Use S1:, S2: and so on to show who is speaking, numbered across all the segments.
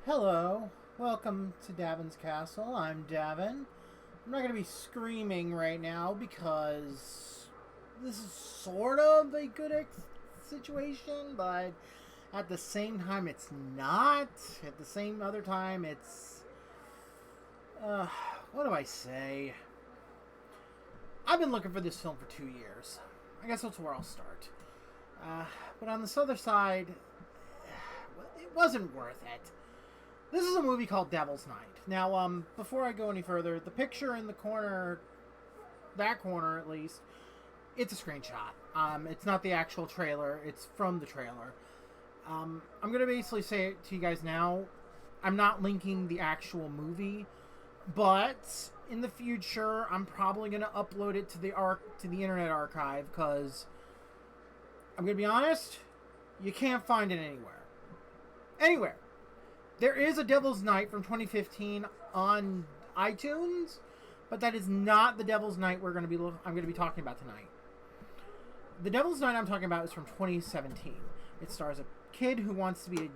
S1: Hello, welcome to Davin's Castle. I'm Davin. I'm not going to be screaming right now because this is sort of a good situation, but at the same time, it's not. At the same other time, it's. What do I say? I've been looking for this film for 2 years. I guess that's where I'll start. But on this other side, it wasn't worth it. This is a movie called Devil's Night. Now, before I go any further, the picture in the corner, that corner at least, it's a screenshot. It's not the actual trailer. It's from the trailer. I'm going to basically say it to you guys now. I'm not linking the actual movie, but in the future, I'm probably going to upload it to the Internet Archive because I'm going to be honest, you can't find it anywhere. Anywhere. There is a Devil's Night from 2015 on iTunes, but that is not the Devil's Night I'm going to be talking about tonight. The Devil's Night I'm talking about is from 2017. It stars a kid who wants to be a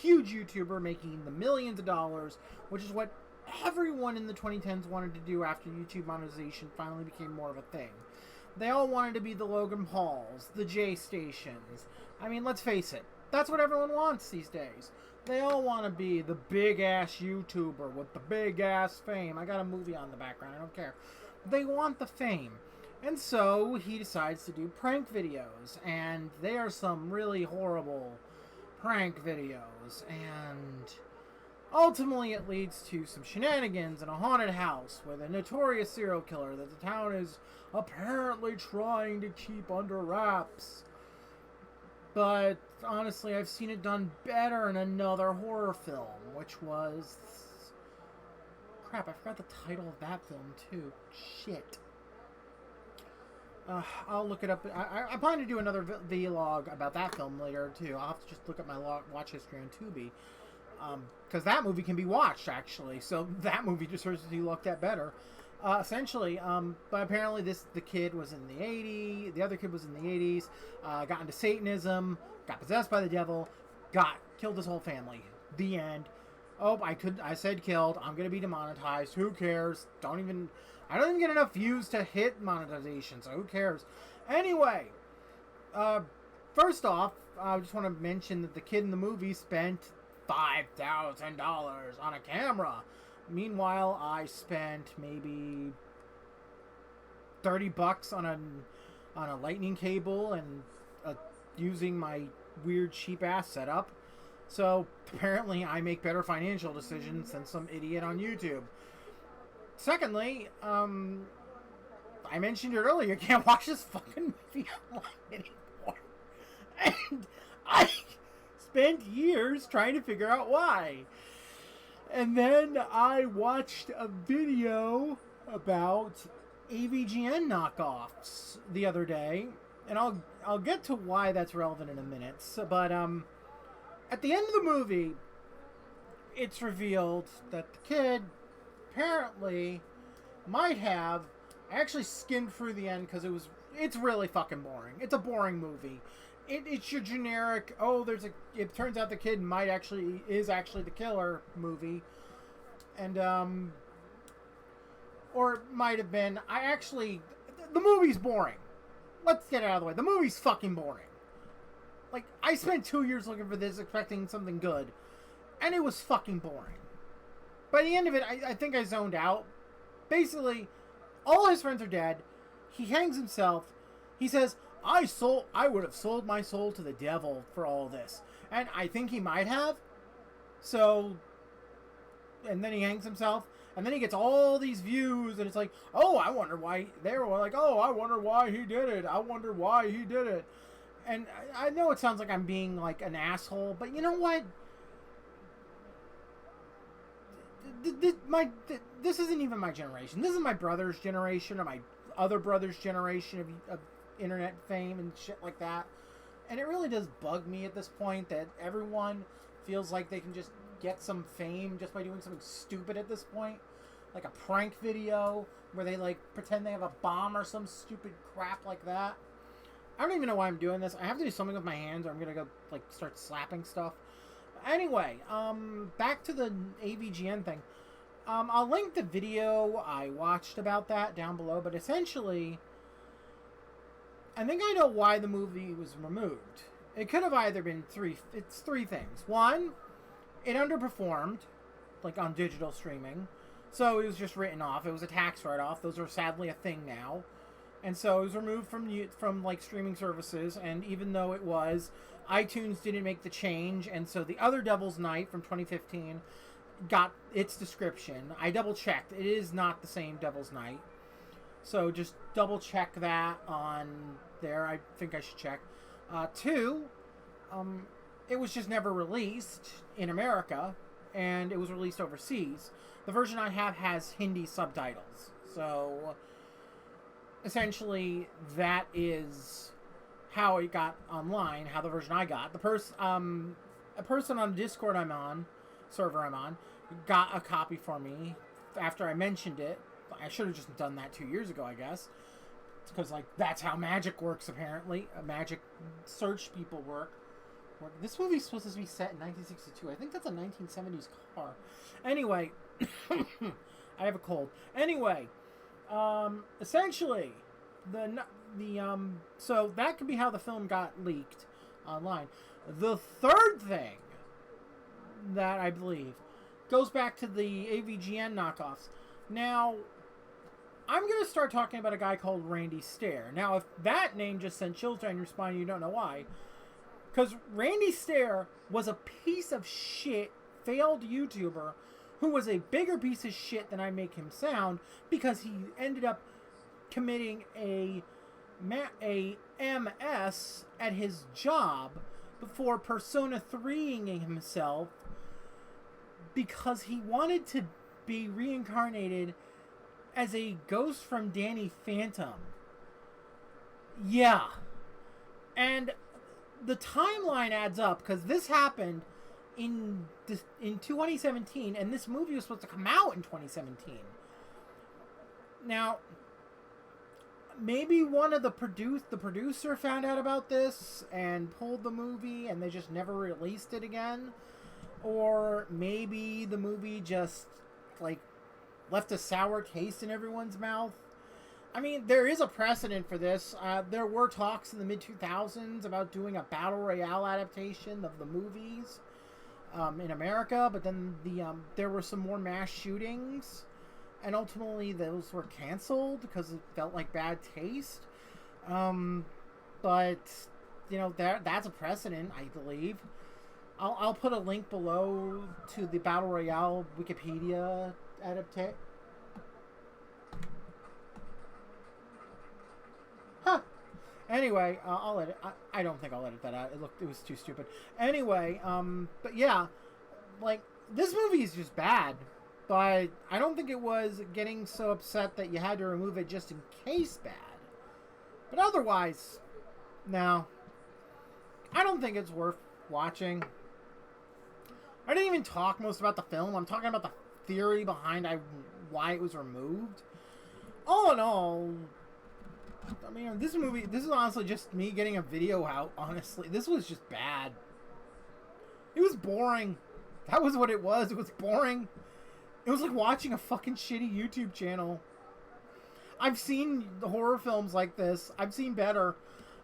S1: huge YouTuber making the millions of dollars, which is what everyone in the 2010s wanted to do after YouTube monetization finally became more of a thing. They all wanted to be the Logan Pauls, the J Stations. I mean, let's face it, that's what everyone wants these days. They all want to be the big-ass YouTuber with the big-ass fame. I got a movie on the background, I don't care. They want the fame. And so he decides to do prank videos. And they are some really horrible prank videos. And ultimately it leads to some shenanigans in a haunted house with a notorious serial killer that the town is apparently trying to keep under wraps. But honestly, I've seen it done better in another horror film, which was... Crap, I forgot the title of that film, too. Shit. I'll look it up. I plan to do another vlog about that film later, too. I'll have to just look up my watch history on Tubi. Because that movie can be watched, actually. So that movie deserves to be looked at better. Essentially, but apparently the kid was in the 80s, the other kid was in the 80s, got into Satanism, got possessed by the devil, killed his whole family. The end. Oh, I said killed, I'm gonna be demonetized, who cares, I don't even get enough views to hit monetization, so who cares. Anyway, first off, I just want to mention that the kid in the movie spent $5,000 on a camera. Meanwhile, I spent maybe $30 on a lightning cable and using my weird cheap ass setup. So apparently, I make better financial decisions than some idiot on YouTube. Secondly, I mentioned it earlier. You can't watch this fucking movie online anymore, and I spent years trying to figure out why. And then I watched a video about AVGN knockoffs the other day, and I'll get to why that's relevant in a minute. But at the end of the movie, it's revealed that the kid apparently might have. I actually skimmed through the end because it's really fucking boring. It's a boring movie. It's your generic, it turns out the kid is actually the killer movie. And, or it might have been, the movie's boring. Let's get it out of the way. The movie's fucking boring. Like, I spent 2 years looking for this, expecting something good. And it was fucking boring. By the end of it, I think I zoned out. Basically, all his friends are dead. He hangs himself. He says, I would have sold my soul to the devil for all this. And I think he might have. So, and then he hangs himself. And then he gets all these views. And it's like, oh, I wonder why. They were like, oh, I wonder why he did it. I wonder why he did it. And I know it sounds like I'm being like an asshole. But you know what? This isn't even my generation. This is my brother's generation or my other brother's generation of internet fame and shit like that. And it really does bug me at this point that everyone feels like they can just get some fame just by doing something stupid at this point. Like a prank video where they like pretend they have a bomb or some stupid crap like that. I don't even know why I'm doing this. I have to do something with my hands or I'm going to go like start slapping stuff. Anyway, back to the AVGN thing. I'll link the video I watched about that down below, but essentially, I think I know why the movie was removed. It could have either been three things. One, it underperformed, like on digital streaming, so it was just written off. It was a tax write-off. Those are sadly a thing now. And so it was removed from like streaming services, and even though it was, iTunes didn't make the change, and so the other Devil's Night from 2015 got its description. I double checked. It is not the same Devil's Night. So just double check that on there. I think I should check. Two, it was just never released in America, and it was released overseas. The version I have has Hindi subtitles. So essentially, that is how it got online, how the version I got. A person on the Discord server I'm on, got a copy for me after I mentioned it. I should have just done that 2 years ago, I guess. It's because, like, that's how magic works, apparently. Magic search people work. This movie's supposed to be set in 1962. I think that's a 1970s car. Anyway, I have a cold. Anyway, essentially, so that could be how the film got leaked online. The third thing that I believe goes back to the AVGN knockoffs. Now, I'm going to start talking about a guy called Randy Stair. Now, if that name just sent chills down your spine, you don't know why. Because Randy Stair was a piece of shit, failed YouTuber who was a bigger piece of shit than I make him sound, because he ended up committing a MS at his job before Persona 3ing himself because he wanted to be reincarnated as a ghost from Danny Phantom. Yeah. And the timeline adds up, because this happened in 2017, and this movie was supposed to come out in 2017. Now, maybe one of the producer found out about this and pulled the movie, and they just never released it again. Or maybe the movie just, like, left a sour taste in everyone's mouth. I mean, there is a precedent for this. There were talks in the mid-2000s about doing a Battle Royale adaptation of the movies in America, but then there were some more mass shootings, and ultimately those were canceled because it felt like bad taste. But, you know, that's a precedent, I believe. I'll put a link below to the Battle Royale Wikipedia adaptation. Huh. Anyway, I'll edit. I don't think I'll edit that out. It was too stupid. Anyway, but yeah, like, this movie is just bad. But I don't think it was getting so upset that you had to remove it just in case bad. But otherwise, no. I don't think it's worth watching. I didn't even talk most about the film. I'm talking about the theory behind why it was removed. All in all, I mean, this is honestly just me getting a video out, honestly. This was just bad. It was boring. That was what it was. It was boring. It was like watching a fucking shitty YouTube channel. I've seen the horror films like this. I've seen better.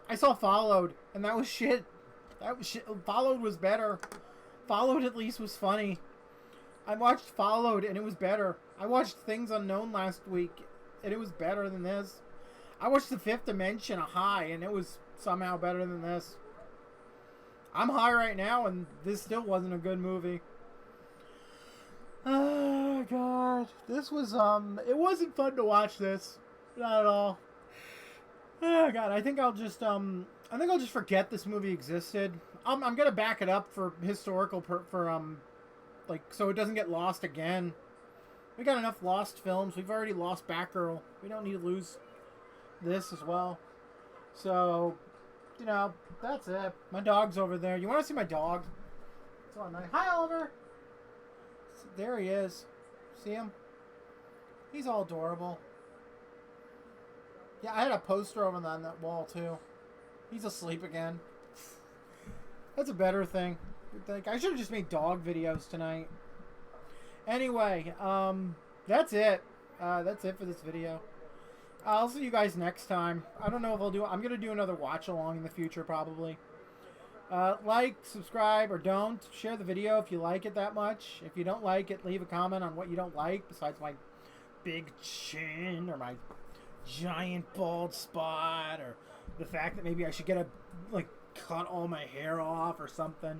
S1: I saw Followed, and that was shit. That was shit. Followed was better. Followed at least was funny. I watched Followed, and it was better. I watched Things Unknown last week, and it was better than this. I watched The Fifth Dimension, A High, and it was somehow better than this. I'm high right now, and this still wasn't a good movie. Oh, God. This was, it wasn't fun to watch this. Not at all. Oh, God. I think I'll just forget this movie existed. I'm gonna back it up for historical, like, so it doesn't get lost again. We got enough lost films. We've already lost Batgirl. We don't need to lose this as well. So, you know, that's it. My dog's over there. You want to see my dog? It's all night. Hi, Oliver. There he is. See him? He's all adorable. Yeah, I had a poster over on that wall, too. He's asleep again. That's a better thing. Like, I should have just made dog videos tonight. Anyway, that's it. That's it for this video. I'll see you guys next time. I don't know if I'll do... I'm going to do another watch-along in the future, probably. Like, subscribe, or don't. Share the video if you like it that much. If you don't like it, leave a comment on what you don't like, besides my big chin, or my giant bald spot, or the fact that maybe I should get cut all my hair off or something.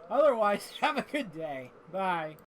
S1: Otherwise, have a good day. Bye.